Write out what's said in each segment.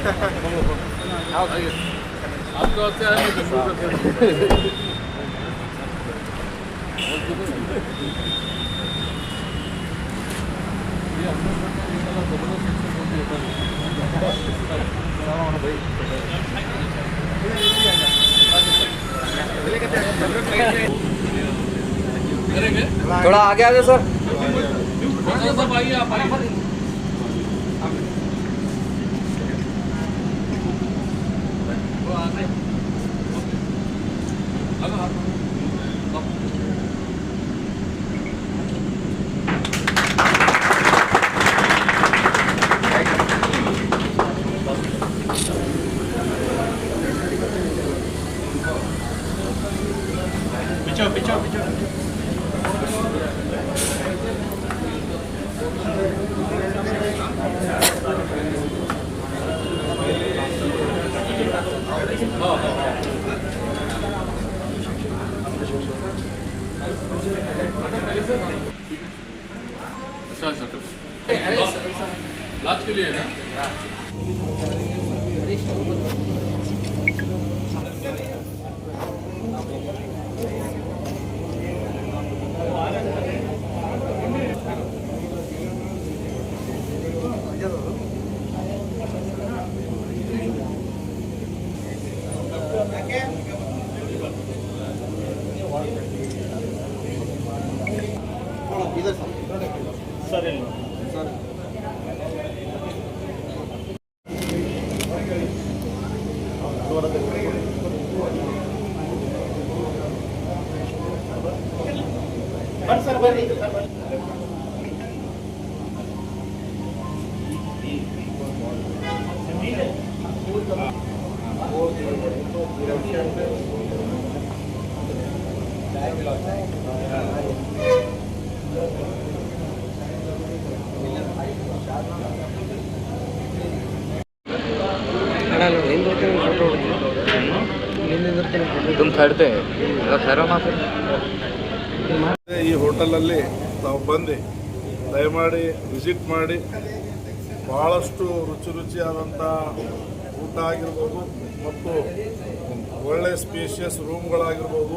आपको थोड़ा आगे आ जाओ सर। सब आइए, आप आइए। पिछो लास्ट के लिए है ना। तुम ठहरते ठहरो ना फिर। ಈ ಹೋಟೆಲಲ್ಲಿ ತಾವು ಬಂದು ದಯಮಾಡಿ ವಿಸಿಟ್ ಮಾಡಿ ಭಾಳಷ್ಟು ರುಚಿಯಾದಂಥ ಊಟ ಆಗಿರ್ಬೋದು ಮತ್ತು ಒಳ್ಳೆಯ ಸ್ಪೇಷಿಯಸ್ ರೂಮ್ಗಳಾಗಿರ್ಬೋದು,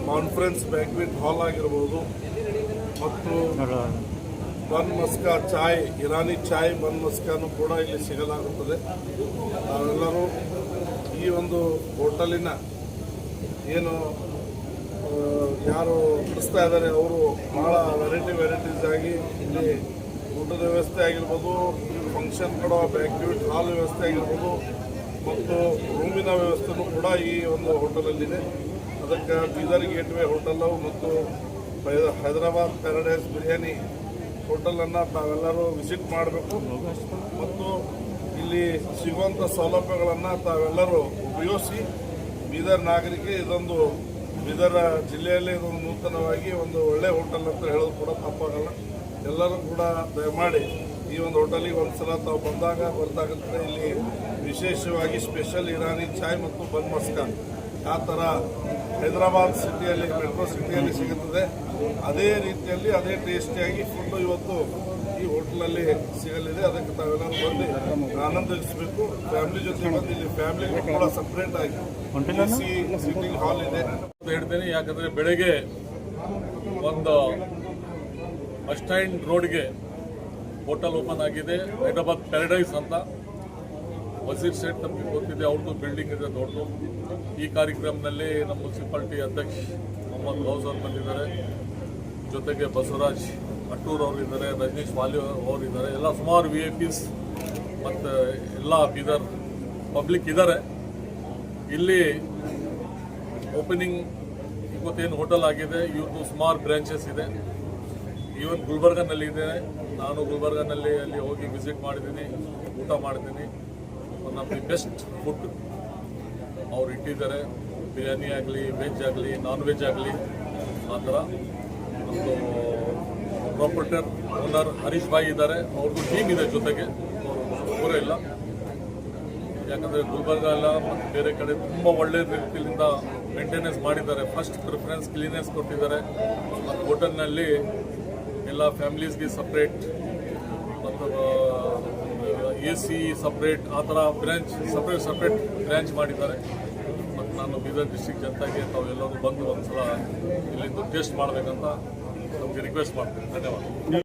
ಕಾನ್ಫರೆನ್ಸ್ ಬ್ಯಾಂಕ್ವೆಟ್ ಹಾಲ್ ಆಗಿರ್ಬೋದು ಮತ್ತು ಬನ್ ಮಸ್ಕಾ ಚಾಯ್, ಇರಾನಿ ಚಾಯ್ ಬನ್ ಮಸ್ಕಾನು ಕೂಡ ಇಲ್ಲಿ ಸಿಗಲಾಗುತ್ತದೆ. ನಾವೆಲ್ಲರೂ ಈ ಒಂದು ಹೋಟೆಲಿನ ಏನು ಯಾರು ನಡೆಸ್ತಾ ಇದ್ದಾರೆ ಅವರು ಭಾಳ ವೆರೈಟೀಸ್ ಆಗಿ ಇಲ್ಲಿ ಊಟದ ವ್ಯವಸ್ಥೆ ಆಗಿರ್ಬೋದು, ಫಂಕ್ಷನ್ ಕೊಡೋ ಬ್ಯಾಂಕ್ವೆಟ್ ಹಾಲ್ ವ್ಯವಸ್ಥೆ ಆಗಿರ್ಬೋದು ಮತ್ತು ರೂಮಿನ ವ್ಯವಸ್ಥೆನೂ ಕೂಡ ಈ ಒಂದು ಹೋಟೆಲಲ್ಲಿದೆ. ಅದಕ್ಕೆ ಬೀದರ್ ಗೇಟ್ವೇ ಹೋಟೆಲ್ಲು ಮತ್ತು ಹೈದರಾಬಾದ್ ಪ್ಯಾರಡೈಸ್ ಬಿರಿಯಾನಿ ಹೋಟೆಲನ್ನು ತಾವೆಲ್ಲರೂ ವಿಸಿಟ್ ಮಾಡಬೇಕು ಮತ್ತು ಇಲ್ಲಿ ಸಿಗುವಂಥ ಸೌಲಭ್ಯಗಳನ್ನು ತಾವೆಲ್ಲರೂ ಉಪಯೋಗಿಸಿ ಬೀದರ್ ನಾಗರಿಕೆ ಇದೊಂದು ಬೀದರ್ ಜಿಲ್ಲೆಯಲ್ಲೇ ಇದೊಂದು ನೂತನವಾಗಿ ಒಂದು ಒಳ್ಳೆಯ ಹೋಟೆಲ್ ಅಂತ ಹೇಳೋದು ಕೂಡ ತಪ್ಪಾಗಲ್ಲ. ಎಲ್ಲರೂ ಕೂಡ ದಯಮಾಡಿ ಈ ಒಂದು ಹೋಟೆಲಿಗೆ ಒಂದು ಸಲ ತಾವು ಬರ್ತಾಗಂತ ಇಲ್ಲಿ ವಿಶೇಷವಾಗಿ ಸ್ಪೆಷಲ್ ಇರಾನಿ ಚಾಯ್ ಮತ್ತು ಬನ್ ಮಸ್ಕಾ ಆ ಥರ ಹೈದರಾಬಾದ್ ಸಿಟಿಯಲ್ಲಿ ಮೆಟ್ರೋ ಸಿಟಿಯಲ್ಲಿ ಸಿಗುತ್ತದೆ. ಅದೇ ರೀತಿಯಲ್ಲಿ ಅದೇ ಟೇಸ್ಟಿಯಾಗಿ ಫುಡ್ಡು ಇವತ್ತು ಈ ಹೋಟೆಲಲ್ಲಿ ಸಿಗಲಿದೆ. ಅದಕ್ಕೆ ತಾವೆಲ್ಲರೂ ಬಂದು ಆನಂದಿಸಬೇಕು. ಫ್ಯಾಮಿಲಿ ಜೊತೆ ಬಂದು ಇಲ್ಲಿ ಫ್ಯಾಮಿಲಿ ಕೂಡ ಸಪ್ರೇಟ್ ಆಗಿ ಸಿಟ್ಟಿಂಗ್ ಹಾಲ್ ಇದೆ ಹೇಳ್ತೇನೆ. ಯಾಕಂದರೆ ಬೆಳಗ್ಗೆ ಒಂದು ಬಸ್ ಸ್ಟ್ಯಾಂಡ್ ರೋಡ್ಗೆ ಹೋಟೆಲ್ ಓಪನ್ ಆಗಿದೆ, ಹೈದರಾಬಾದ್ ಪ್ಯಾರಡೈಸ್ ಅಂತ. ವಸೀರ್ ಸೇಠ್ ನಮಗೆ ಗೊತ್ತಿದೆ, ಅವ್ರದ್ದು ಬಿಲ್ಡಿಂಗ್ ಇದೆ ದೊಡ್ಡದು. ಈ ಕಾರ್ಯಕ್ರಮದಲ್ಲಿ ನಮ್ಮ ಮುನ್ಸಿಪಾಲಿಟಿ ಅಧ್ಯಕ್ಷ ಮೊಹಮ್ಮದ್ ಗೌಸ್ ಅವರು ಬಂದಿದ್ದಾರೆ, ಜೊತೆಗೆ ಬಸವರಾಜ್ ಅಟ್ಟೂರ್ ಅವರು ಇದ್ದಾರೆ, ರಜನೀಶ್ ವಾಲಿ ಅವರು ಇದ್ದಾರೆ, ಎಲ್ಲ ಸುಮಾರು VIPs ಮತ್ತು ಎಲ್ಲ ಬೀದರ್ ಪಬ್ಲಿಕ್ ಇದ್ದಾರೆ. ಇಲ್ಲಿ ಓಪನಿಂಗ್ ಇವತ್ತೇನು ಹೋಟೆಲ್ ಆಗಿದೆ, ಇವ್ರದ್ದು ಸುಮಾರು ಬ್ರಾಂಚಸ್ ಇದೆ. ಈವನ್ ಗುಲ್ಬರ್ಗನಲ್ಲಿ ಇದೆ. ನಾನು ಗುಲ್ಬರ್ಗನಲ್ಲಿ ಅಲ್ಲಿ ಹೋಗಿ ವಿಸಿಟ್ ಮಾಡಿದ್ದೀನಿ, ಊಟ ಮಾಡಿದ್ದೀನಿ. One of the best food ಅವ್ರು ಇಟ್ಟಿದ್ದಾರೆ. ಬಿರಿಯಾನಿ ಆಗಲಿ, ವೆಜ್ ಆಗಲಿ, ನಾನ್ ವೆಜ್ ಆಗಲಿ, ಆ ಥರ. ನಮ್ಮದು ಪ್ರಾಪರ್ಟರ್ ಓನರ್ ಹರೀಶ್ ಭಾಯಿ ಇದ್ದಾರೆ, ಅವ್ರದ್ದು ಟೀಮ್ ಇದೆ ಜೊತೆಗೆ, ಪೂರ ಇಲ್ಲ. ಯಾಕಂದರೆ ಗುಲ್ಬರ್ಗ ಎಲ್ಲ ಮತ್ತು ಬೇರೆ ಕಡೆ ತುಂಬ ಒಳ್ಳೆ ರೀತಿಯಿಂದ ಮೇಂಟೆನೆನ್ಸ್ ಮಾಡಿದ್ದಾರೆ. ಫಸ್ಟ್ ಪ್ರಿಫರೆನ್ಸ್ ಕ್ಲೀನೆಸ್ ಕೊಟ್ಟಿದ್ದಾರೆ. ಮತ್ತು ಹೋಟೆಲ್ನಲ್ಲಿ ಎಲ್ಲ ಫ್ಯಾಮಿಲೀಸ್ಗೆ ಸಪ್ರೇಟ್ ಮತ್ತು AC ಸಪ್ರೇಟ್ ಆ ಥರ ಬ್ರ್ಯಾಂಚ್ ಸಪ್ರೇಟ್ ಬ್ರ್ಯಾಂಚ್ ಮಾಡಿದ್ದಾರೆ. ಮತ್ತು ನಾನು ಬೀದರ್ ಡಿಸ್ಟ್ರಿಕ್ಟ್ ಜನತೆಗೆ ತಾವೆಲ್ಲರೂ ಬಂದು ಒಂದ್ಸಲ ಇಲ್ಲಿಂದ ಟೇಸ್ಟ್ ಮಾಡಬೇಕಂತ ನಮಗೆ ರಿಕ್ವೆಸ್ಟ್ ಮಾಡ್ತೀನಿ. ಧನ್ಯವಾದ.